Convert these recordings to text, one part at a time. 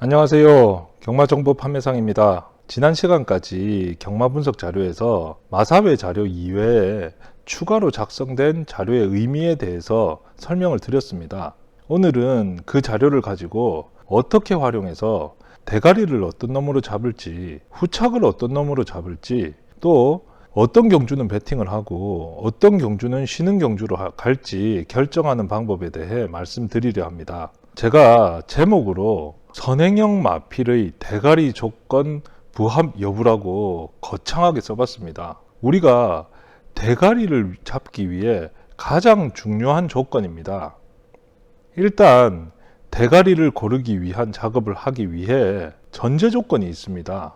안녕하세요. 경마정보 판매상입니다. 지난 시간까지 경마 분석 자료에서 마사회 자료 이외에 추가로 작성된 자료의 의미에 대해서 설명을 드렸습니다. 오늘은 그 자료를 가지고 어떻게 활용해서 대가리를 어떤 놈으로 잡을지, 후착을 어떤 놈으로 잡을지, 또 어떤 경주는 배팅을 하고 어떤 경주는 쉬는 경주로 갈지 결정하는 방법에 대해 말씀드리려 합니다. 제가 제목으로 선행형 마필의 대가리 조건 부합 여부라고 거창하게 써봤습니다. 우리가 대가리를 잡기 위해 가장 중요한 조건입니다. 일단 대가리를 고르기 위한 작업을 하기 위해 전제 조건이 있습니다.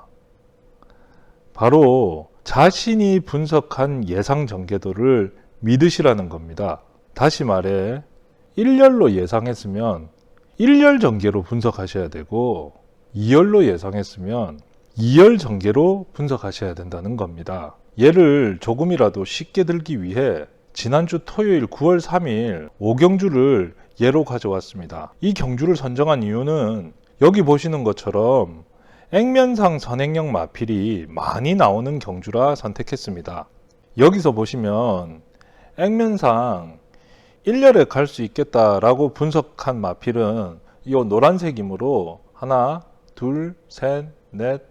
바로 자신이 분석한 예상 전개도를 믿으시라는 겁니다. 다시 말해 1열로 예상했으면 1열 전개로 분석하셔야 되고 2열로 예상했으면 2열 전개로 분석하셔야 된다는 겁니다. 예를 조금이라도 쉽게 들기 위해 지난주 토요일 9월 3일 5경주를 예로 가져왔습니다. 이 경주를 선정한 이유는 여기 보시는 것처럼 액면상 선행형 마필이 많이 나오는 경주라 선택했습니다. 여기서 보시면 액면상 1열에 갈 수 있겠다라고 분석한 마필은 이 노란색이므로 하나, 둘, 셋, 넷,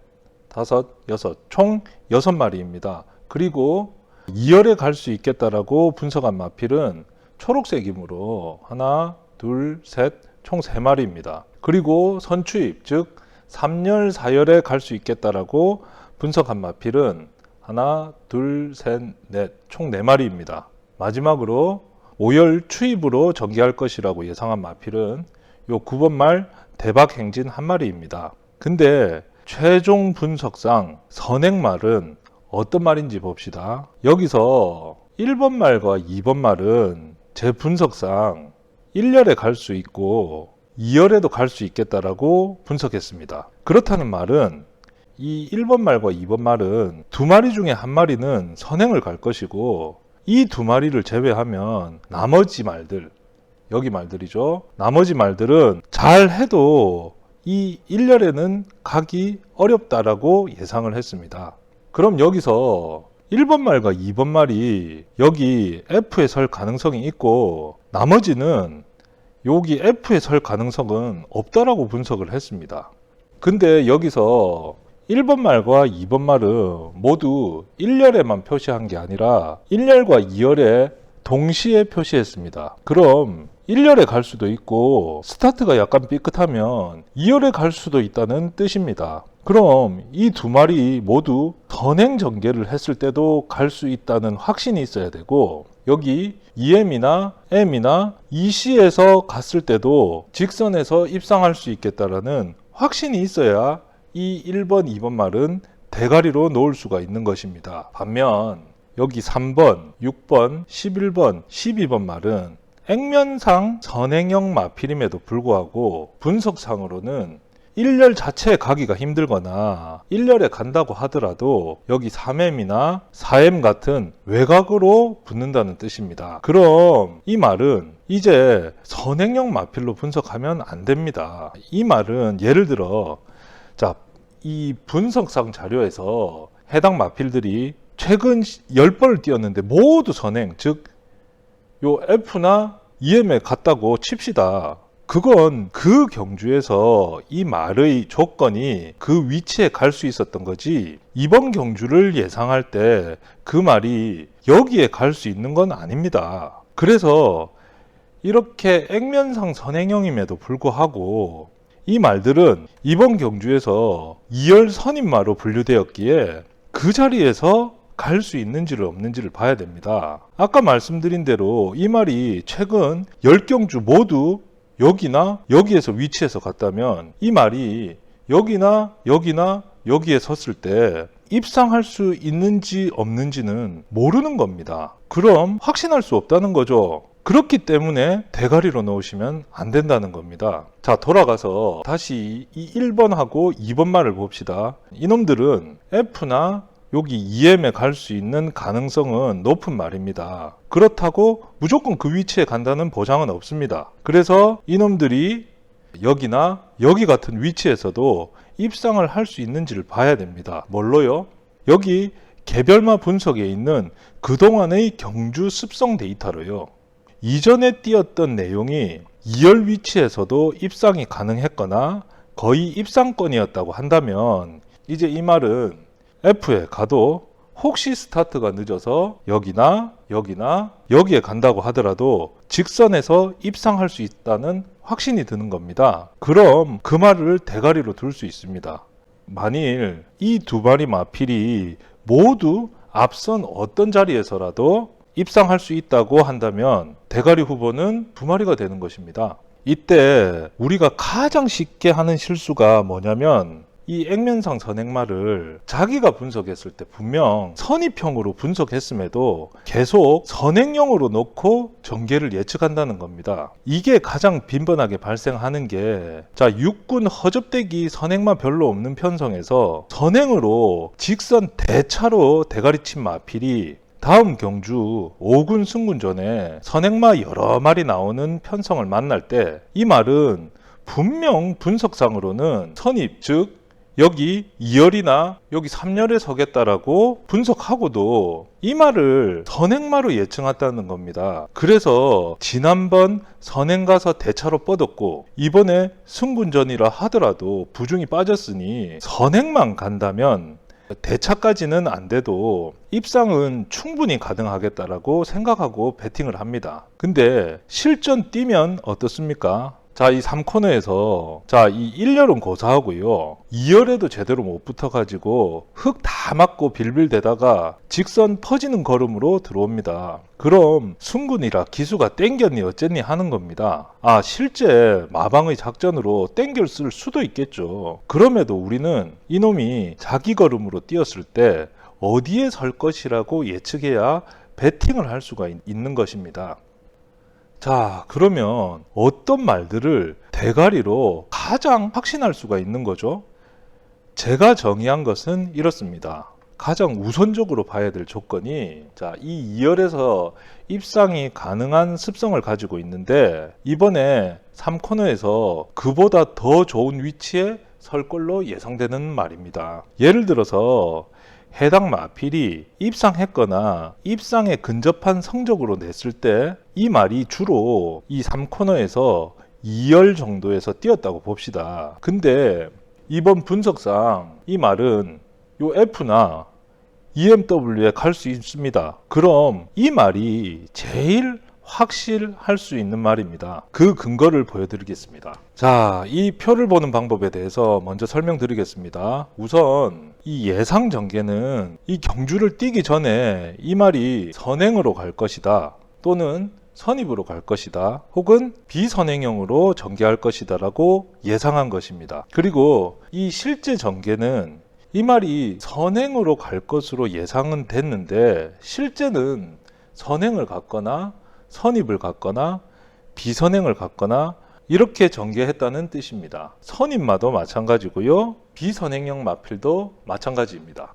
다섯, 여섯, 총 6마리입니다. 그리고 2열에 갈 수 있겠다라고 분석한 마필은 초록색이므로 하나, 둘, 셋, 총 3마리입니다. 그리고 선추입, 즉 3열, 4열에 갈 수 있겠다라고 분석한 마필은 하나, 둘, 셋, 넷, 총 4마리입니다. 마지막으로 5열 추입으로 전개할 것이라고 예상한 마필은 요 9번 말 대박 행진 1마리입니다. 근데 최종 분석상 선행말은 어떤 말인지 봅시다. 여기서 1번 말과 2번 말은 제 분석상 1열에 갈 수 있고 2열에도 갈 수 있겠다라고 분석했습니다. 그렇다는 말은 이 1번 말과 2번 말은 2마리 중에 1마리는 선행을 갈 것이고 이 2마리를 제외하면 나머지 말들, 여기 말들이죠. 나머지 말들은 잘 해도 이 1열에는 가기 어렵다라고 예상을 했습니다. 그럼 여기서 1번 말과 2번 말이 여기 F에 설 가능성이 있고 나머지는 여기 F에 설 가능성은 없다라고 분석을 했습니다. 근데 여기서 1번 말과 2번 말은 모두 1열에만 표시한 게 아니라 1열과 2열에 동시에 표시했습니다. 그럼 1열에 갈 수도 있고 스타트가 약간 삐끗하면 2열에 갈 수도 있다는 뜻입니다. 그럼 이 2마리 모두 선행 전개를 했을 때도 갈 수 있다는 확신이 있어야 되고 여기 EM이나 M이나 EC에서 갔을 때도 직선에서 입상할 수 있겠다라는 확신이 있어야 이 1번, 2번 말은 대가리로 놓을 수가 있는 것입니다. 반면 여기 3번, 6번, 11번, 12번 말은 액면상 선행형 마필임에도 불구하고 분석상으로는 1열 자체에 가기가 힘들거나 1열에 간다고 하더라도 여기 3M이나 4M 같은 외곽으로 붙는다는 뜻입니다. 그럼 이 말은 이제 선행형 마필로 분석하면 안 됩니다. 이 말은 예를 들어 자, 이 분석상 자료에서 해당 마필들이 최근 10번을 뛰었는데 모두 선행, 즉 요 F나 EM에 갔다고 칩시다. 그건 그 경주에서 이 말의 조건이 그 위치에 갈 수 있었던 거지 이번 경주를 예상할 때 그 말이 여기에 갈 수 있는 건 아닙니다. 그래서 이렇게 액면상 선행형임에도 불구하고 이 말들은 이번 경주에서 2열 선임마로 분류되었기에 그 자리에서 갈 수 있는지를 없는지를 봐야 됩니다. 아까 말씀드린 대로 이 말이 최근 10경주 모두 여기나 여기에서 위치해서 갔다면 이 말이 여기나 여기나 여기에 섰을 때 입상할 수 있는지 없는지는 모르는 겁니다. 그럼 확신할 수 없다는 거죠. 그렇기 때문에 대가리로 넣으시면 안 된다는 겁니다. 자, 돌아가서 다시 이 1번하고 2번 말을 봅시다. 이놈들은 F나 여기 EM에 갈 수 있는 가능성은 높은 말입니다. 그렇다고 무조건 그 위치에 간다는 보장은 없습니다. 그래서 이놈들이 여기나 여기 같은 위치에서도 입상을 할 수 있는지를 봐야 됩니다. 뭘로요? 여기 개별마 분석에 있는 그동안의 경주 습성 데이터로요. 이전에 띄었던 내용이 2열 위치에서도 입상이 가능했거나 거의 입상권이었다고 한다면 이제 이 말은 F에 가도 혹시 스타트가 늦어서 여기나 여기에 간다고 하더라도 직선에서 입상할 수 있다는 확신이 드는 겁니다. 그럼 그 말을 대가리로 둘 수 있습니다. 만일 이 두 마리 마필이 모두 앞선 어떤 자리에서라도 입상할 수 있다고 한다면 대가리 후보는 두 마리가 되는 것입니다. 이때 우리가 가장 쉽게 하는 실수가 뭐냐면 이 액면상 선행마를 자기가 분석했을 때 분명 선입형으로 분석했음에도 계속 선행형으로 놓고 전개를 예측한다는 겁니다. 이게 가장 빈번하게 발생하는 게 육군 허접대기 선행마 별로 없는 편성에서 선행으로 직선 대차로 대가리 친 마필이 다음 경주 5군 승군전에 선행마 여러 마리 나오는 편성을 만날 때 이 말은 분명 분석상으로는 선입, 즉 여기 2열이나 여기 3열에 서겠다라고 분석하고도 이 말을 선행마로 예측했다는 겁니다. 그래서 지난번 선행 가서 대차로 뻗었고 이번에 승군전이라 하더라도 부중이 빠졌으니 선행만 간다면 대차까지는 안 돼도 입상은 충분히 가능하겠다라고 생각하고 배팅을 합니다. 근데 실전 뛰면 어떻습니까? 이 3코너에서 이 1열은 고사하고요. 2열에도 제대로 못 붙어가지고 흙 다 맞고 빌빌대다가 직선 퍼지는 걸음으로 들어옵니다. 그럼 승군이라 기수가 땡겼니 어쨌니 하는 겁니다. 실제 마방의 작전으로 땡겼을 수도 있겠죠. 그럼에도 우리는 이놈이 자기 걸음으로 뛰었을 때 어디에 설 것이라고 예측해야 배팅을 할 수가 있는 것입니다. 그러면 어떤 말들을 대가리로 가장 확신할 수가 있는 거죠? 제가 정의한 것은 이렇습니다. 가장 우선적으로 봐야 될 조건이 이 2열에서 입상이 가능한 습성을 가지고 있는데 이번에 3코너에서 그보다 더 좋은 위치에 설 걸로 예상되는 말입니다. 예를 들어서 해당 마필이 입상했거나 입상에 근접한 성적으로 냈을 때 이 말이 주로 이 3코너에서 2열 정도에서 뛰었다고 봅시다. 근데 이번 분석상 이 말은 요 F나 EMW에 갈 수 있습니다. 그럼 이 말이 제일 확실할 수 있는 말입니다. 그 근거를 보여드리겠습니다. 이 표를 보는 방법에 대해서 먼저 설명드리겠습니다. 우선 이 예상 전개는 이 경주를 뛰기 전에 이 말이 선행으로 갈 것이다 또는 선입으로 갈 것이다 혹은 비선행형으로 전개할 것이다 라고 예상한 것입니다. 그리고 이 실제 전개는 이 말이 선행으로 갈 것으로 예상은 됐는데 실제는 선행을 갔거나 선입을 갔거나 비선행을 갔거나 이렇게 전개했다는 뜻입니다. 선입마도 마찬가지고요. 비선행형 마필도 마찬가지입니다.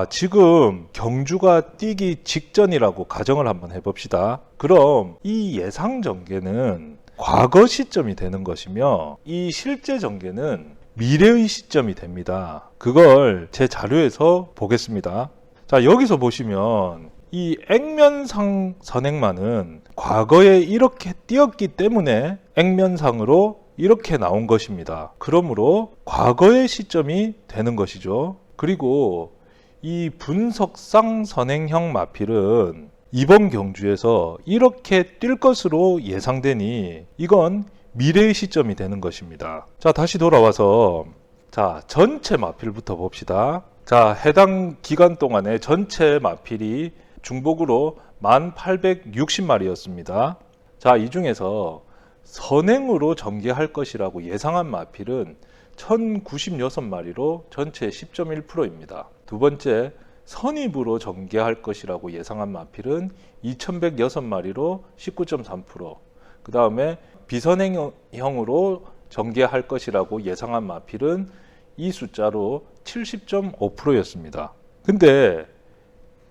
지금 경주가 뛰기 직전이라고 가정을 한번 해봅시다. 그럼 이 예상 전개는 과거 시점이 되는 것이며 이 실제 전개는 미래의 시점이 됩니다. 그걸 제 자료에서 보겠습니다. 여기서 보시면 이 액면상 선행마는 과거에 이렇게 뛰었기 때문에 액면상으로 이렇게 나온 것입니다. 그러므로 과거의 시점이 되는 것이죠. 그리고 이 분석상 선행형 마필은 이번 경주에서 이렇게 뛸 것으로 예상되니 이건 미래의 시점이 되는 것입니다. 다시 돌아와서 전체 마필부터 봅시다. 해당 기간 동안에 전체 마필이 중복으로 1860마리였습니다. 이 중에서 선행으로 전개할 것이라고 예상한 마필은 1096마리로 전체 10.1%입니다. 두 번째, 선입으로 전개할 것이라고 예상한 마필은 2106마리로 19.3%. 그 다음에 비선행형으로 전개할 것이라고 예상한 마필은 이 숫자로 70.5%였습니다. 근데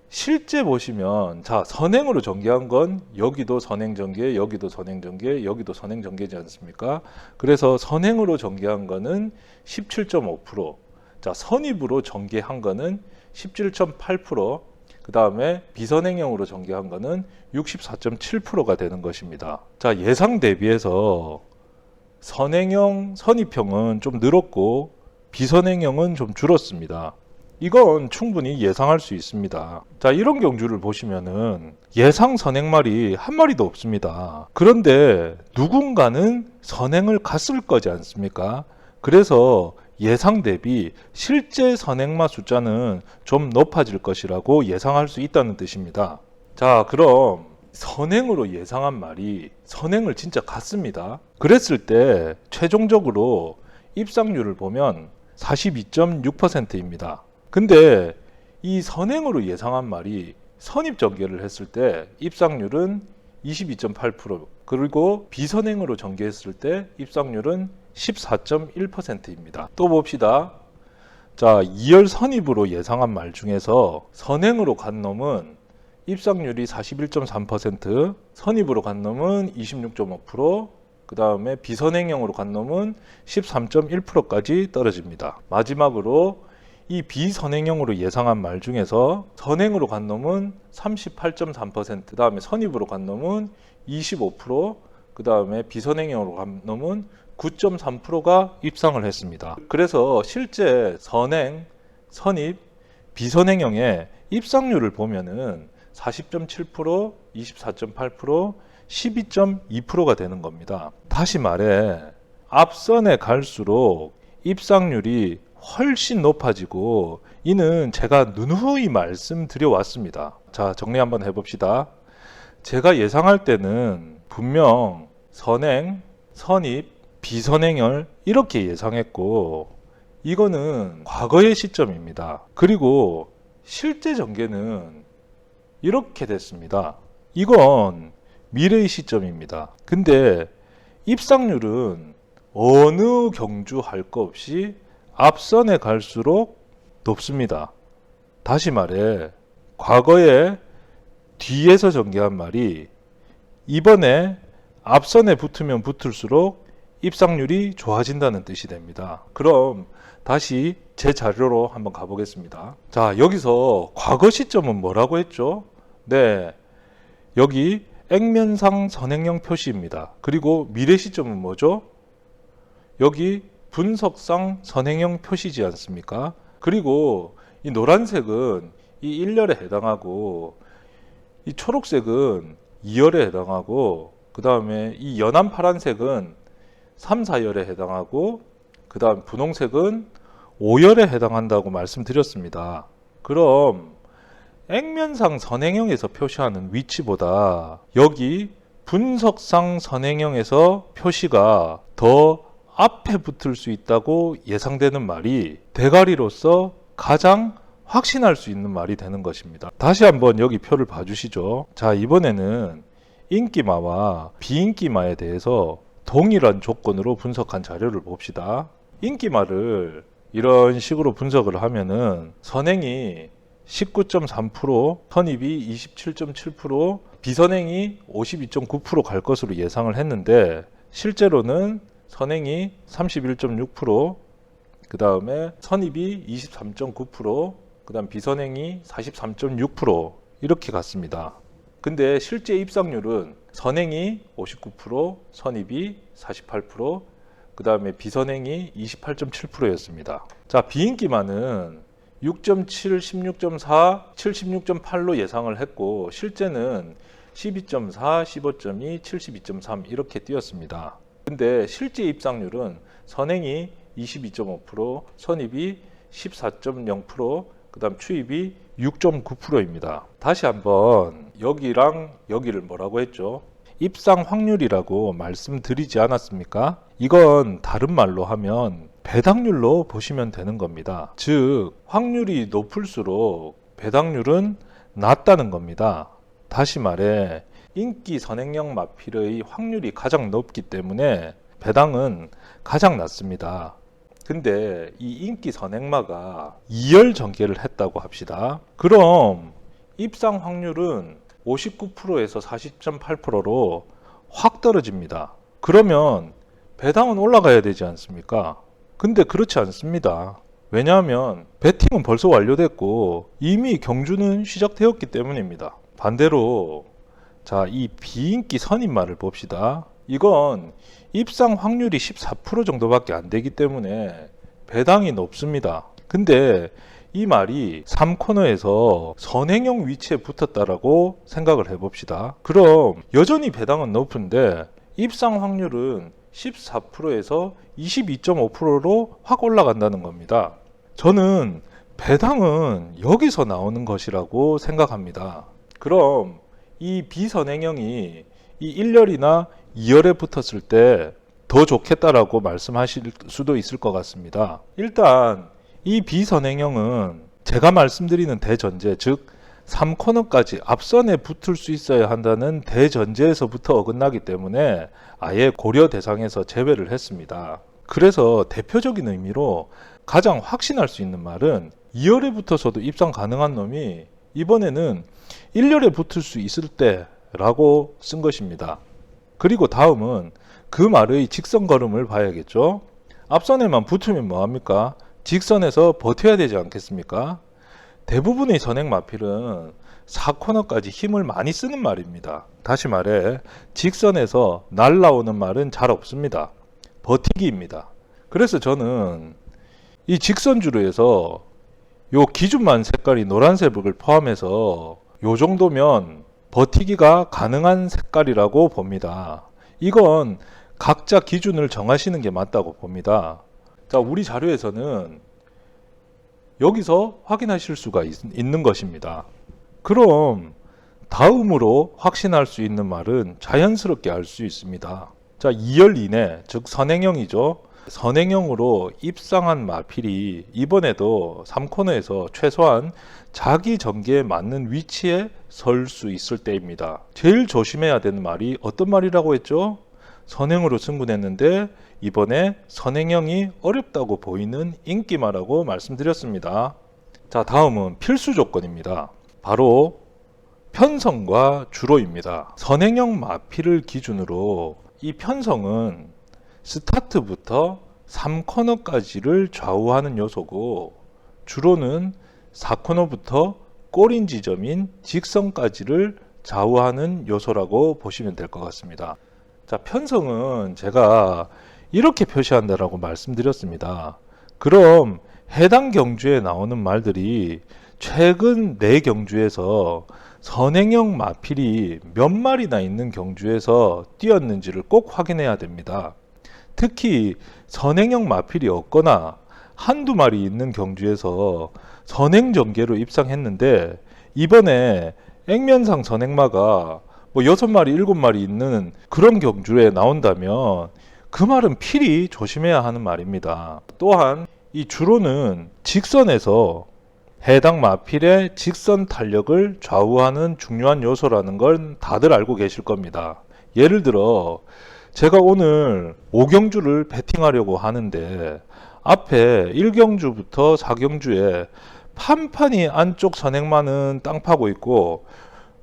실제 보시면 자 선행으로 전개한 건 여기도 선행전개, 여기도 선행전개, 여기도 선행전개지 않습니까? 그래서 선행으로 전개한 거는 17.5%, 자 선입으로 전개한 거는 17.8%, 그 다음에 비선행형으로 전개한 거는 64.7%가 되는 것입니다. 자 예상 대비해서 선행형, 선입형은 좀 늘었고 비선행형은 좀 줄었습니다. 이건 충분히 예상할 수 있습니다. 자, 이런 경주를 보시면은 예상 선행말이 한 마리도 없습니다. 그런데 누군가는 선행을 갔을 거지 않습니까? 그래서 예상 대비 실제 선행마 숫자는 좀 높아질 것이라고 예상할 수 있다는 뜻입니다. 자, 그럼 선행으로 예상한 말이 선행을 진짜 갔습니다. 그랬을 때 최종적으로 입상률을 보면 42.6%입니다. 근데 이 선행으로 예상한 말이 선입 전개를 했을 때 입상률은 22.8%, 그리고 비선행으로 전개했을 때 입상률은 14.1%입니다. 또 봅시다. 자, 2열 선입으로 예상한 말 중에서 선행으로 간 놈은 입상률이 41.3%, 선입으로 간 놈은 26.5%, 그 다음에 비선행형으로 간 놈은 13.1%까지 떨어집니다. 마지막으로 이 비선행형으로 예상한 말 중에서 선행으로 간 놈은 38.3%, 그 다음에 선입으로 간 놈은 25%, 그 다음에 비선행형으로 간 놈은 9.3%가 입상을 했습니다. 그래서 실제 선행, 선입, 비선행형의 입상률을 보면은 40.7%, 24.8%, 12.2%가 되는 겁니다. 다시 말해 앞선에 갈수록 입상률이 훨씬 높아지고 이는 제가 누누이 말씀드려 왔습니다. 자, 정리 한번 해봅시다. 제가 예상할 때는 분명 선행, 선입, 비선행을 이렇게 예상했고 이거는 과거의 시점입니다. 그리고 실제 전개는 이렇게 됐습니다. 이건 미래의 시점입니다. 근데 입상률은 어느 경주 할 거 없이 앞선에 갈수록 높습니다. 다시 말해 과거에 뒤에서 전개한 말이 이번에 앞선에 붙으면 붙을수록 입상률이 좋아진다는 뜻이 됩니다. 그럼 다시 제 자료로 한번 가보겠습니다. 자, 여기서 과거 시점은 뭐라고 했죠? 네, 여기 액면상 선행형 표시입니다. 그리고 미래 시점은 뭐죠? 여기 분석상 선행형 표시지 않습니까? 그리고 이 노란색은 이 1열에 해당하고 이 초록색은 2열에 해당하고 그 다음에 이 연한 파란색은 3, 4열에 해당하고 그 다음 분홍색은 5열에 해당한다고 말씀드렸습니다. 그럼 액면상 선행형에서 표시하는 위치보다 여기 분석상 선행형에서 표시가 더 앞에 붙을 수 있다고 예상되는 말이 대가리로서 가장 확신할 수 있는 말이 되는 것입니다. 다시 한번 여기 표를 봐주시죠. 자, 이번에는 인기마와 비인기마에 대해서 동일한 조건으로 분석한 자료를 봅시다. 인기마를 이런 식으로 분석을 하면은 선행이 19.3%, 선입이 27.7%, 비선행이 52.9% 갈 것으로 예상을 했는데 실제로는 선행이 31.6%, 그 다음에 선입이 23.9%, 그 다음 비선행이 43.6% 이렇게 갔습니다. 근데 실제 입상률은 선행이 59%, 선입이 48%, 그 다음에 비선행이 28.7%였습니다. 자, 비인기만은 6.7, 16.4, 76.8로 예상을 했고 실제는 12.4, 15.2, 72.3 이렇게 뛰었습니다. 근데 실제 입상률은 선행이 22.5%, 선입이 14.0%, 그 다음 추입이 6.9%입니다. 다시 한번 여기랑 여기를 뭐라고 했죠? 입상 확률이라고 말씀드리지 않았습니까? 이건 다른 말로 하면 배당률로 보시면 되는 겁니다. 즉 확률이 높을수록 배당률은 낮다는 겁니다. 다시 말해 인기 선행형 마필의 확률이 가장 높기 때문에 배당은 가장 낮습니다. 근데 이 인기 선행마가 2열 전개를 했다고 합시다. 그럼 입상 확률은 59%에서 40.8%로 확 떨어집니다. 그러면 배당은 올라가야 되지 않습니까? 근데 그렇지 않습니다. 왜냐하면 베팅은 벌써 완료됐고 이미 경주는 시작되었기 때문입니다. 반대로 자, 이 비인기 선임말을 봅시다. 이건 입상 확률이 14% 정도밖에 안 되기 때문에 배당이 높습니다. 근데 이 말이 3코너에서 선행형 위치에 붙었다라고 생각을 해봅시다. 그럼 여전히 배당은 높은데 입상 확률은 14%에서 22.5%로 확 올라간다는 겁니다. 저는 배당은 여기서 나오는 것이라고 생각합니다. 그럼 이 비선행형이 이 1열이나 2열에 붙었을 때 더 좋겠다라고 말씀하실 수도 있을 것 같습니다. 일단 이 비선행형은 제가 말씀드리는 대전제, 즉 3코너까지 앞선에 붙을 수 있어야 한다는 대전제에서부터 어긋나기 때문에 아예 고려 대상에서 제외를 했습니다. 그래서 대표적인 의미로 가장 확신할 수 있는 말은 2열에 붙어서도 입상 가능한 놈이 이번에는 1열에 붙을 수 있을 때 라고 쓴 것입니다. 그리고 다음은 그 말의 직선 걸음을 봐야겠죠. 앞선에만 붙으면 뭐합니까? 직선에서 버텨야 되지 않겠습니까? 대부분의 선행 마필은 4코너까지 힘을 많이 쓰는 말입니다. 다시 말해 직선에서 날라오는 말은 잘 없습니다. 버티기입니다. 그래서 저는 이 직선주로에서 요 기준만 색깔이 노란색을 포함해서 요 정도면 버티기가 가능한 색깔이라고 봅니다. 이건 각자 기준을 정하시는 게 맞다고 봅니다. 자, 우리 자료에서는 여기서 확인하실 수가 있는 것입니다. 그럼 다음으로 확신할 수 있는 말은 자연스럽게 알 수 있습니다. 자, 2열 이내, 즉 선행형이죠. 선행형으로 입상한 마필이 이번에도 3코너에서 최소한 자기 전개에 맞는 위치에 설 수 있을 때입니다. 제일 조심해야 되는 말이 어떤 말이라고 했죠? 선행으로 승부했는데 이번에 선행형이 어렵다고 보이는 인기마라고 말씀드렸습니다. 자, 다음은 필수 조건입니다. 바로 편성과 주로입니다. 선행형 마필을 기준으로 이 편성은 스타트부터 3코너까지를 좌우하는 요소고 주로는 4코너부터 꼬린 지점인 직선까지를 좌우하는 요소라고 보시면 될 것 같습니다. 자, 편성은 제가 이렇게 표시한다라고 말씀드렸습니다. 그럼 해당 경주에 나오는 말들이 최근 4경주에서 선행형 마필이 몇 마리나 있는 경주에서 뛰었는지를 꼭 확인해야 됩니다. 특히 선행형 마필이 없거나 한두 마리 있는 경주에서 선행전개로 입상했는데 이번에 액면상 선행마가 뭐 6마리, 7마리 있는 그런 경주에 나온다면 그 말은 필히 조심해야 하는 말입니다. 또한 이 주로는 직선에서 해당 마필의 직선 탄력을 좌우하는 중요한 요소라는 걸 다들 알고 계실 겁니다. 예를 들어 제가 오늘 5경주를 배팅하려고 하는데 앞에 1경주부터 4경주에 판판이 안쪽 선행마는 땅 파고 있고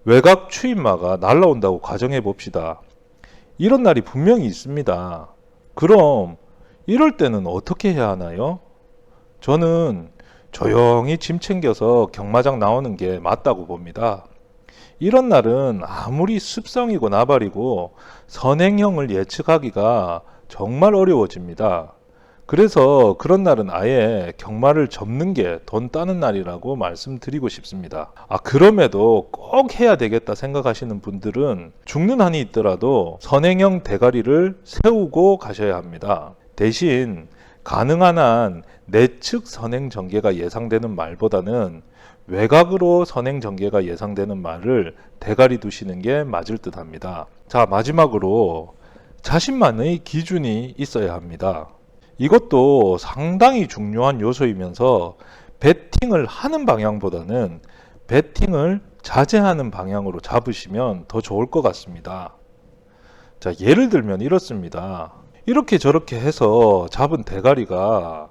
외곽 추임마가 날라온다고 가정해 봅시다. 이런 날이 분명히 있습니다. 그럼 이럴 때는 어떻게 해야 하나요? 저는 조용히 짐 챙겨서 경마장 나오는 게 맞다고 봅니다. 이런 날은 아무리 습성이고 나발이고 선행형을 예측하기가 정말 어려워집니다. 그래서 그런 날은 아예 경마를 접는 게 돈 따는 날이라고 말씀드리고 싶습니다. 그럼에도 꼭 해야 되겠다 생각하시는 분들은 죽는 한이 있더라도 선행형 대가리를 세우고 가셔야 합니다. 대신 가능한 한 내측 선행 전개가 예상되는 말보다는 외곽으로 선행 전개가 예상되는 말을 대가리 두시는 게 맞을 듯 합니다. 자, 마지막으로 자신만의 기준이 있어야 합니다. 이것도 상당히 중요한 요소이면서 배팅을 하는 방향보다는 배팅을 자제하는 방향으로 잡으시면 더 좋을 것 같습니다. 자, 예를 들면 이렇습니다. 이렇게 저렇게 해서 잡은 대가리가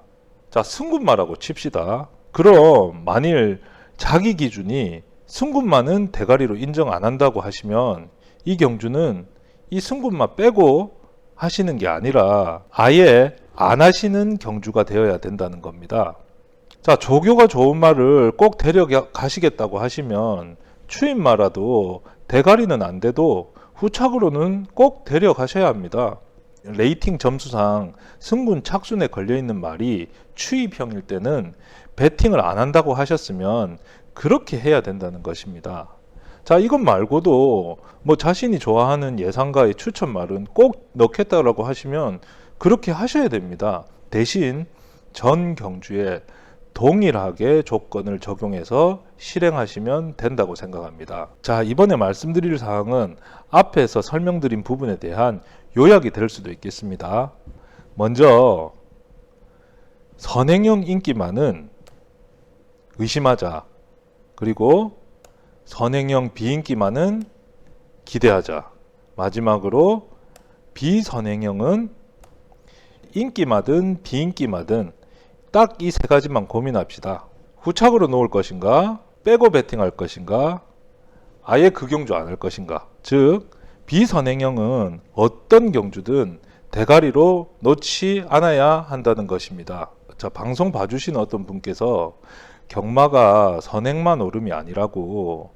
자, 승군마라고 칩시다. 그럼 만일 자기 기준이 승군마는 대가리로 인정 안 한다고 하시면 이 경주는 이 승군마 빼고 하시는 게 아니라 아예 안 하시는 경주가 되어야 된다는 겁니다. 자, 조교가 좋은 말을 꼭 데려가시겠다고 하시면 추임마라도 대가리는 안 돼도 후착으로는 꼭 데려가셔야 합니다. 레이팅 점수상 승군 착순에 걸려있는 말이 추입형일 때는 배팅을 안 한다고 하셨으면 그렇게 해야 된다는 것입니다. 자, 이것 말고도 뭐 자신이 좋아하는 예상가의 추천 말은 꼭 넣겠다라고 하시면 그렇게 하셔야 됩니다. 대신 전 경주에 동일하게 조건을 적용해서 실행하시면 된다고 생각합니다. 자, 이번에 말씀드릴 사항은 앞에서 설명드린 부분에 대한 요약이 될 수도 있겠습니다. 먼저 선행형 인기만은 의심하자. 그리고 선행형 비인기만은 기대하자. 마지막으로 비선행형은 인기마든 비인기마든 딱 이 세 가지만 고민합시다. 후착으로 놓을 것인가, 빼고 배팅할 것인가, 아예 그 경주 안 할 것인가. 즉 비선행형은 어떤 경주든 대가리로 놓지 않아야 한다는 것입니다. 자, 방송 봐주신 어떤 분께서 경마가 선행만 오름이 아니라고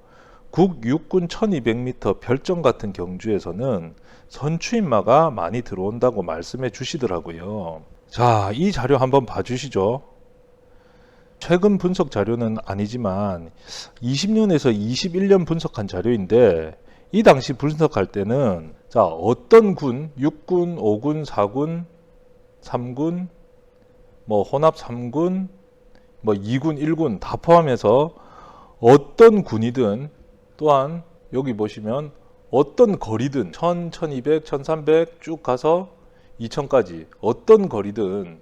국 육군 1200m 별정 같은 경주에서는 선추임마가 많이 들어온다고 말씀해 주시더라고요. 자, 이 자료 한번 봐주시죠. 최근 분석 자료는 아니지만 20년에서 21년 분석한 자료인데 이 당시 분석할 때는 자, 어떤 군, 6군, 5군, 4군, 3군, 뭐 혼합 3군, 뭐 2군, 1군 다 포함해서 어떤 군이든 또한 여기 보시면 어떤 거리든 1000, 1200, 1300 쭉 가서 2000까지 어떤 거리든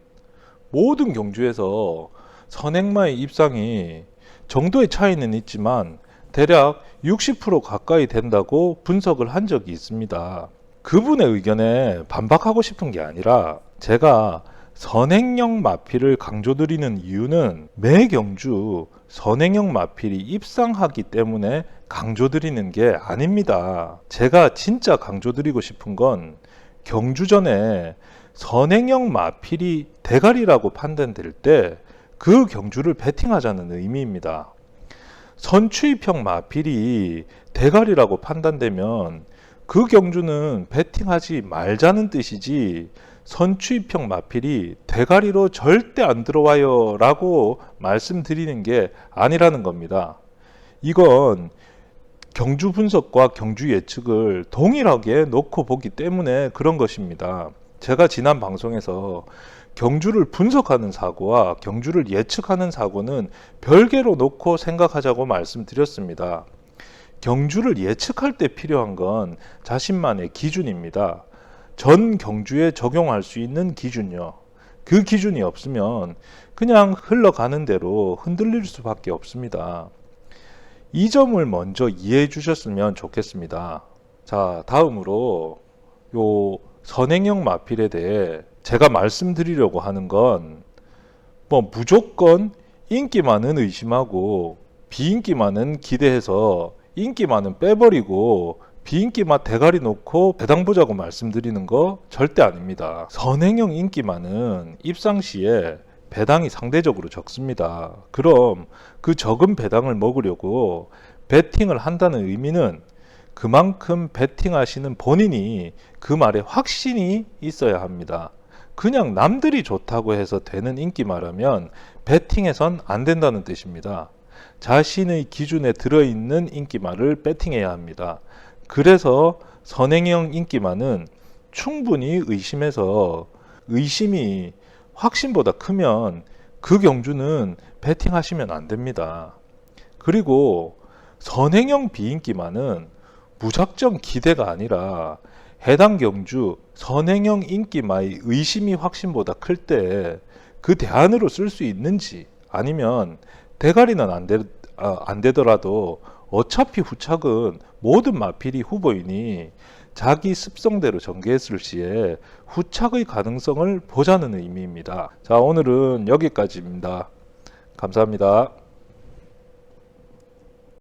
모든 경주에서 선행마의 입상이 정도의 차이는 있지만 대략 60% 가까이 된다고 분석을 한 적이 있습니다. 그분의 의견에 반박하고 싶은 게 아니라 제가 선행형 마필을 강조드리는 이유는 매 경주 선행형 마필이 입상하기 때문에 강조드리는 게 아닙니다. 제가 진짜 강조드리고 싶은 건 경주 전에 선행형 마필이 대가리라고 판단될 때 그 경주를 배팅하자는 의미입니다. 선추입형 마필이 대가리라고 판단되면 그 경주는 배팅하지 말자는 뜻이지 선추입형 마필이 대가리로 절대 안 들어와요 라고 말씀드리는 게 아니라는 겁니다. 이건 경주 분석과 경주 예측을 동일하게 놓고 보기 때문에 그런 것입니다. 제가 지난 방송에서 경주를 분석하는 사고와 경주를 예측하는 사고는 별개로 놓고 생각하자고 말씀드렸습니다. 경주를 예측할 때 필요한 건 자신만의 기준입니다. 전 경주에 적용할 수 있는 기준요. 그 기준이 없으면 그냥 흘러가는 대로 흔들릴 수밖에 없습니다. 이 점을 먼저 이해해 주셨으면 좋겠습니다. 자, 다음으로 요 선행형 마필에 대해 제가 말씀드리려고 하는 건 뭐 무조건 인기만은 의심하고 비인기만은 기대해서 인기만은 빼버리고 비인기만 대가리 놓고 배당 보자고 말씀드리는 거 절대 아닙니다. 선행형 인기만은 입상 시에 배당이 상대적으로 적습니다. 그럼 그 적은 배당을 먹으려고 베팅을 한다는 의미는 그만큼 베팅하시는 본인이 그 말에 확신이 있어야 합니다. 그냥 남들이 좋다고 해서 되는 인기마라면 베팅해선 안 된다는 뜻입니다. 자신의 기준에 들어있는 인기마를 베팅해야 합니다. 그래서 선행형 인기마는 충분히 의심해서 의심이 확신보다 크면 그 경주는 베팅하시면 안 됩니다. 그리고 선행형 비인기마는 무작정 기대가 아니라 해당 경주 선행형 인기마의 의심이 확신보다 클 때 그 대안으로 쓸 수 있는지 아니면 대가리는 안 되더라도 어차피 후착은 모든 마필이 후보이니 자기 습성대로 전개했을 시에 후착의 가능성을 보자는 의미입니다. 자, 오늘은 여기까지입니다. 감사합니다.